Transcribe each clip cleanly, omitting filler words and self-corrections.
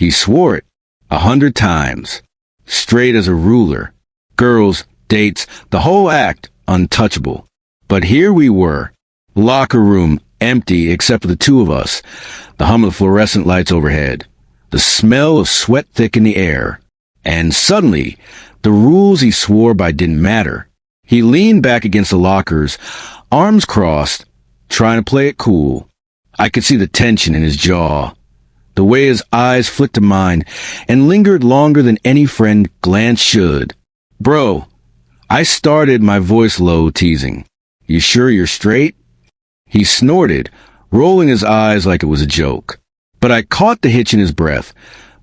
He swore it 100 times. Straight as a ruler. Girls, dates, the whole act, untouchable. But here we were. Locker room, empty except for the two of us. The hum of fluorescent lights overhead. The smell of sweat thick in the air. And suddenly, the rules he swore by didn't matter. He leaned back against the lockers, arms crossed, trying to play it cool. I could see the tension in his jaw, the way his eyes flicked to mine and lingered longer than any friend glance should. Bro, I started, my voice low, teasing. You sure you're straight? He snorted, rolling his eyes like it was a joke. But I caught the hitch in his breath,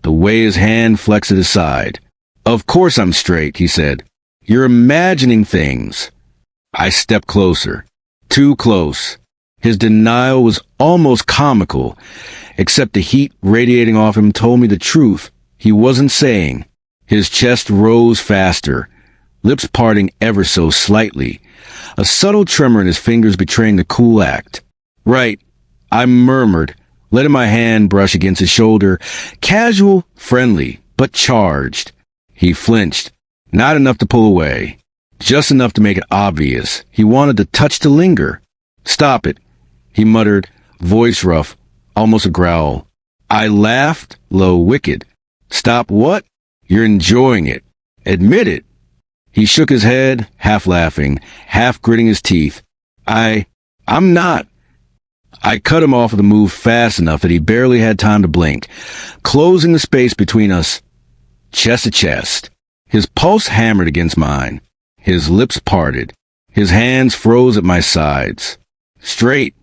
the way his hand flexed at his side. Of course I'm straight, he said. You're imagining things. I stepped closer. Too close. His denial was almost comical, except the heat radiating off him told me the truth he wasn't saying. His chest rose faster, lips parting ever so slightly, a subtle tremor in his fingers betraying the cool act. Right, I murmured, letting my hand brush against his shoulder, casual, friendly, but charged. He flinched, not enough to pull away, just enough to make it obvious he wanted the touch to linger. Stop it, he muttered, voice rough, almost a growl. I laughed, low, wicked. Stop what? You're enjoying it. Admit it. He shook his head, half laughing, half gritting his teeth. I'm not. I cut him off with a move fast enough that he barely had time to blink, closing the space between us, chest to chest. His pulse hammered against mine. His lips parted. His hands froze at my sides. Straight.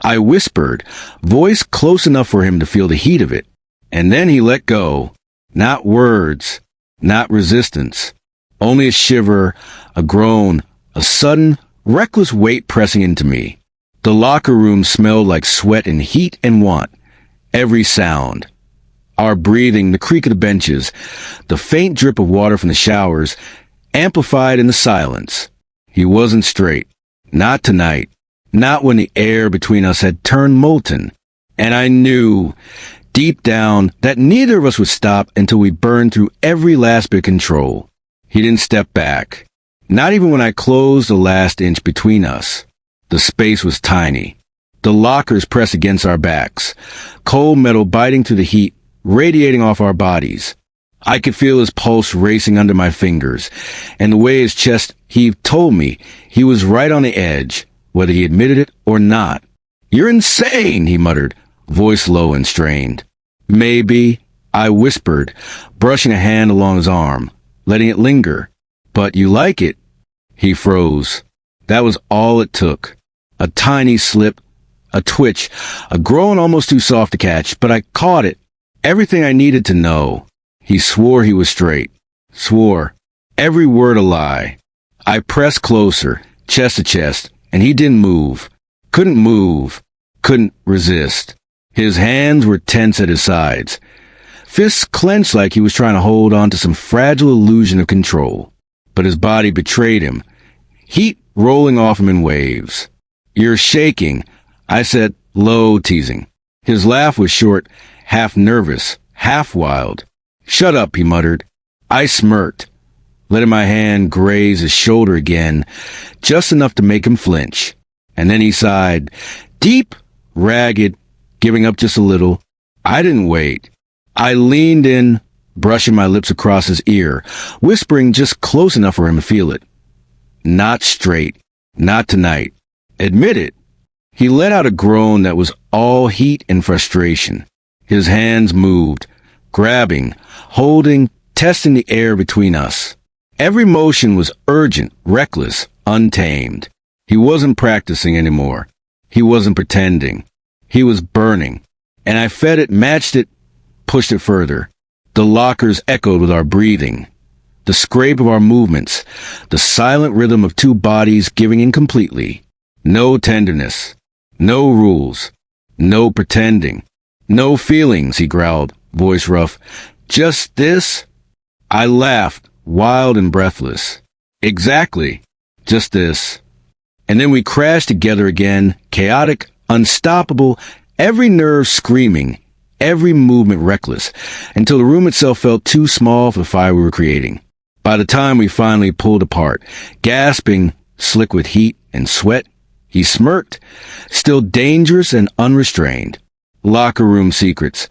I whispered, voice close enough for him to feel the heat of it. And then he let go. Not words, not resistance. Only a shiver, a groan, a sudden, reckless weight pressing into me. The locker room smelled like sweat and heat and want. Every sound. Our breathing, the creak of the benches, the faint drip of water from the showers, amplified in the silence. He wasn't straight. Not tonight. Not when the air between us had turned molten. And I knew, deep down, that neither of us would stop until we burned through every last bit of control. He didn't step back. Not even when I closed the last inch between us. The space was tiny. The lockers pressed against our backs. Cold metal biting through the heat, radiating off our bodies. I could feel his pulse racing under my fingers, and the way his chest heaved told me he was right on the edge, whether he admitted it or not. You're insane, he muttered, voice low and strained. Maybe, I whispered, brushing a hand along his arm, letting it linger. But you like it? He froze. That was all it took. A tiny slip, a twitch, a groan almost too soft to catch, but I caught it. Everything I needed to know. He swore he was straight. Swore. Every word a lie. I pressed closer, chest to chest, and he didn't move. Couldn't move. Couldn't resist. His hands were tense at his sides. Fists clenched like he was trying to hold on to some fragile illusion of control. But his body betrayed him. Heat rolling off him in waves. You're shaking, I said, low, teasing. His laugh was short, half nervous, half wild. Shut up, he muttered. I smirked, letting my hand graze his shoulder again, just enough to make him flinch. And then he sighed, deep, ragged, giving up just a little. I didn't wait. I leaned in, brushing my lips across his ear, whispering just close enough for him to feel it. Not straight. Not tonight. Admit it. He let out a groan that was all heat and frustration. His hands moved, grabbing, holding, testing the air between us. Every motion was urgent, reckless, untamed. He wasn't practicing anymore. He wasn't pretending. He was burning. And I fed it, matched it, pushed it further. The lockers echoed with our breathing. The scrape of our movements. The silent rhythm of two bodies giving in completely. No tenderness. No rules. No pretending. No feelings, he growled, voice rough. Just this? I laughed, wild and breathless. Exactly. Just this. And then we crashed together again, chaotic, unstoppable, every nerve screaming, every movement reckless, until the room itself felt too small for the fire we were creating. By the time we finally pulled apart, gasping, slick with heat and sweat, he smirked, still dangerous and unrestrained. Locker room secrets.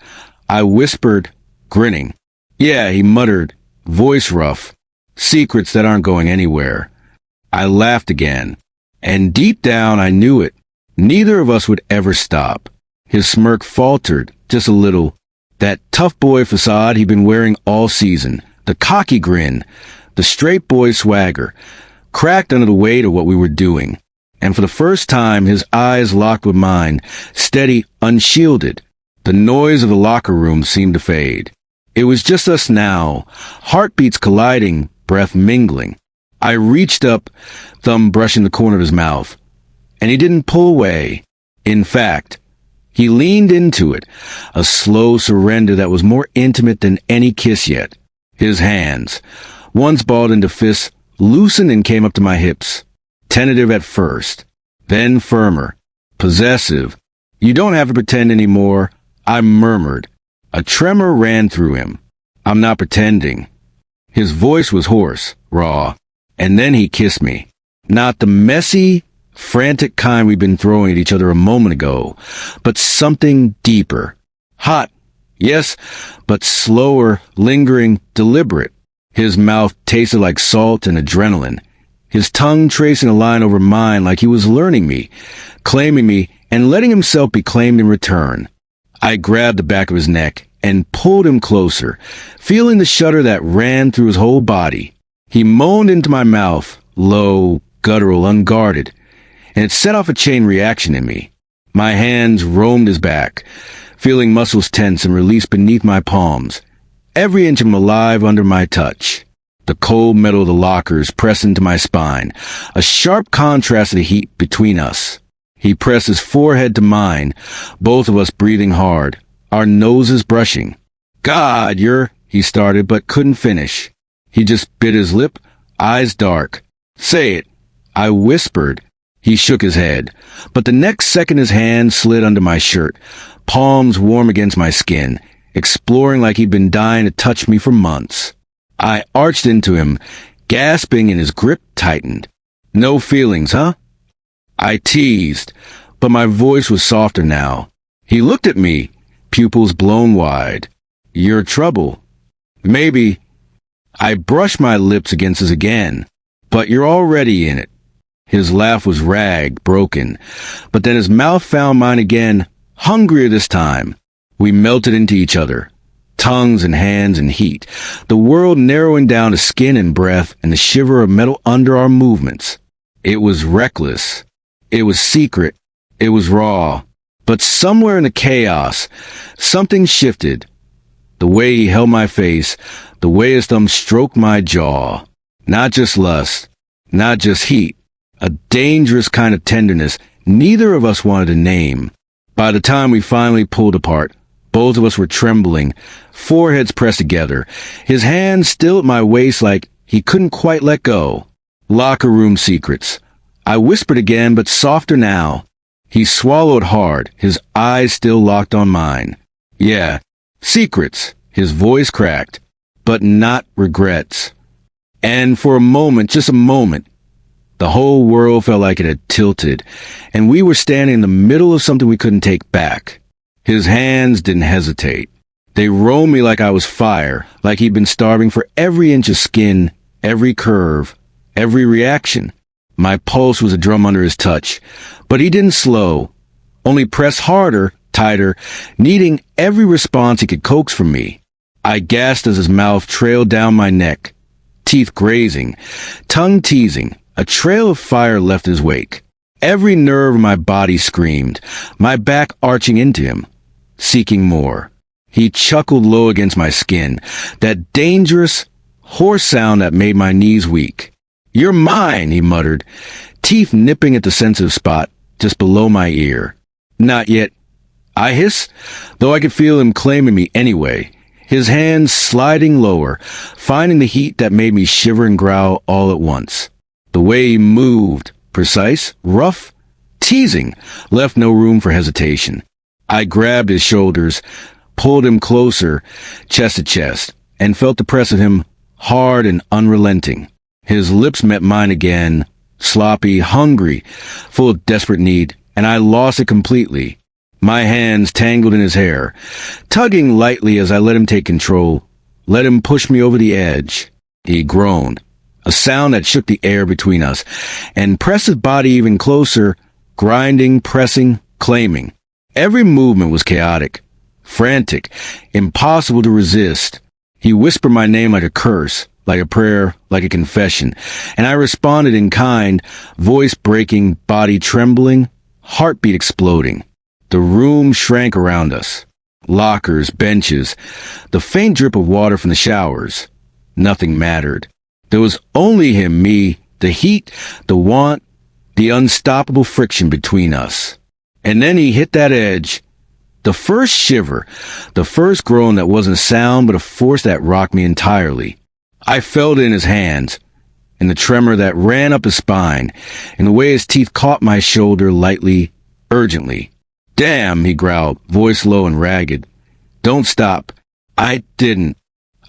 I whispered, grinning. Yeah, he muttered, voice rough. Secrets that aren't going anywhere. I laughed again. And deep down I knew it. Neither of us would ever stop. His smirk faltered, just a little. That tough boy facade he'd been wearing all season. The cocky grin. The straight boy swagger. Cracked under the weight of what we were doing. And for the first time, his eyes locked with mine, steady, unshielded. The noise of the locker room seemed to fade. It was just us now, heartbeats colliding, breath mingling. I reached up, thumb brushing the corner of his mouth, and he didn't pull away. In fact, he leaned into it, a slow surrender that was more intimate than any kiss yet. His hands, once balled into fists, loosened and came up to my hips. Tentative at first, then firmer, possessive. You don't have to pretend anymore, I murmured. A tremor ran through him. I'm not pretending. His voice was hoarse, raw, and then he kissed me. Not the messy, frantic kind we'd been throwing at each other a moment ago, but something deeper. Hot, yes, but slower, lingering, deliberate. His mouth tasted like salt and adrenaline. His tongue tracing a line over mine like he was learning me, claiming me, and letting himself be claimed in return. I grabbed the back of his neck and pulled him closer, feeling the shudder that ran through his whole body. He moaned into my mouth, low, guttural, unguarded, and it set off a chain reaction in me. My hands roamed his back, feeling muscles tense and released beneath my palms, every inch of him alive under my touch. The cold metal of the lockers pressed into my spine, a sharp contrast to the heat between us. He pressed his forehead to mine, both of us breathing hard, our noses brushing. God, he started, but couldn't finish. He just bit his lip, eyes dark. Say it, I whispered. He shook his head, but the next second his hand slid under my shirt, palms warm against my skin, exploring like he'd been dying to touch me for months. I arched into him, gasping, and his grip tightened. No feelings, huh? I teased, but my voice was softer now. He looked at me, pupils blown wide. You're trouble. Maybe. I brushed my lips against his again. But you're already in it. His laugh was ragged, broken, but then his mouth found mine again, hungrier this time. We melted into each other. Tongues and hands and heat, the world narrowing down to skin and breath and the shiver of metal under our movements. It was reckless. It was secret. It was raw. But somewhere in the chaos, something shifted. The way he held my face, the way his thumb stroked my jaw. Not just lust, not just heat, a dangerous kind of tenderness neither of us wanted to name. By the time we finally pulled apart, both of us were trembling, foreheads pressed together, his hands still at my waist like he couldn't quite let go. Locker room secrets. I whispered again, but softer now. He swallowed hard, his eyes still locked on mine. Yeah, secrets, his voice cracked, but not regrets. And for a moment, just a moment, the whole world felt like it had tilted, and we were standing in the middle of something we couldn't take back. His hands didn't hesitate. They roamed me like I was fire, like he'd been starving for every inch of skin, every curve, every reaction. My pulse was a drum under his touch, but he didn't slow, only pressed harder, tighter, needing every response he could coax from me. I gasped as his mouth trailed down my neck, teeth grazing, tongue teasing, a trail of fire left his wake. Every nerve in my body screamed, my back arching into him, seeking more. He chuckled low against my skin, that dangerous, hoarse sound that made my knees weak. You're mine, he muttered, teeth nipping at the sensitive spot just below my ear. Not yet, I hissed, though I could feel him claiming me anyway, his hands sliding lower, finding the heat that made me shiver and growl all at once. The way he moved, precise, rough, teasing, left no room for hesitation. I grabbed his shoulders, pulled him closer, chest to chest, and felt the press of him hard and unrelenting. His lips met mine again, sloppy, hungry, full of desperate need, and I lost it completely. My hands tangled in his hair, tugging lightly as I let him take control, let him push me over the edge. He groaned, a sound that shook the air between us, and pressed his body even closer, grinding, pressing, claiming. Every movement was chaotic, frantic, impossible to resist. He whispered my name like a curse, like a prayer, like a confession, and I responded in kind, voice breaking, body trembling, heartbeat exploding. The room shrank around us. Lockers, benches, the faint drip of water from the showers. Nothing mattered. There was only him, me, the heat, the want, the unstoppable friction between us. And then he hit that edge. The first shiver, the first groan that wasn't sound but a force that rocked me entirely. I felt it in his hands, in the tremor that ran up his spine, in the way his teeth caught my shoulder lightly, urgently. "Damn," he growled, voice low and ragged. "Don't stop." I didn't.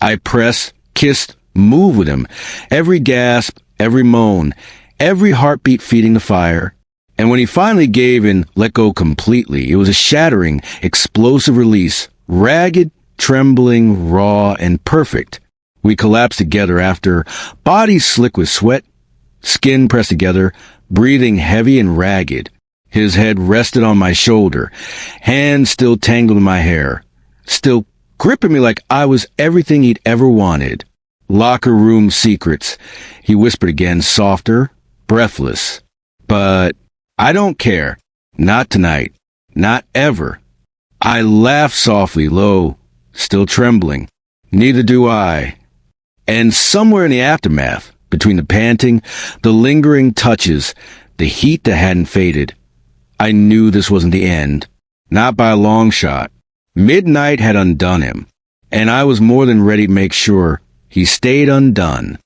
I pressed, kissed, moved with him, every gasp, every moan, every heartbeat feeding the fire. And when he finally gave and let go completely, it was a shattering, explosive release, ragged, trembling, raw, and perfect. We collapsed together after, bodies slick with sweat, skin pressed together, breathing heavy and ragged. His head rested on my shoulder, hands still tangled in my hair, still gripping me like I was everything he'd ever wanted. "Locker room secrets," he whispered again, softer, breathless. "But I don't care. Not tonight. Not ever." I laughed softly, low, still trembling. "Neither do I." And somewhere in the aftermath, between the panting, the lingering touches, the heat that hadn't faded, I knew this wasn't the end. Not by a long shot. Midnight had undone him, and I was more than ready to make sure he stayed undone.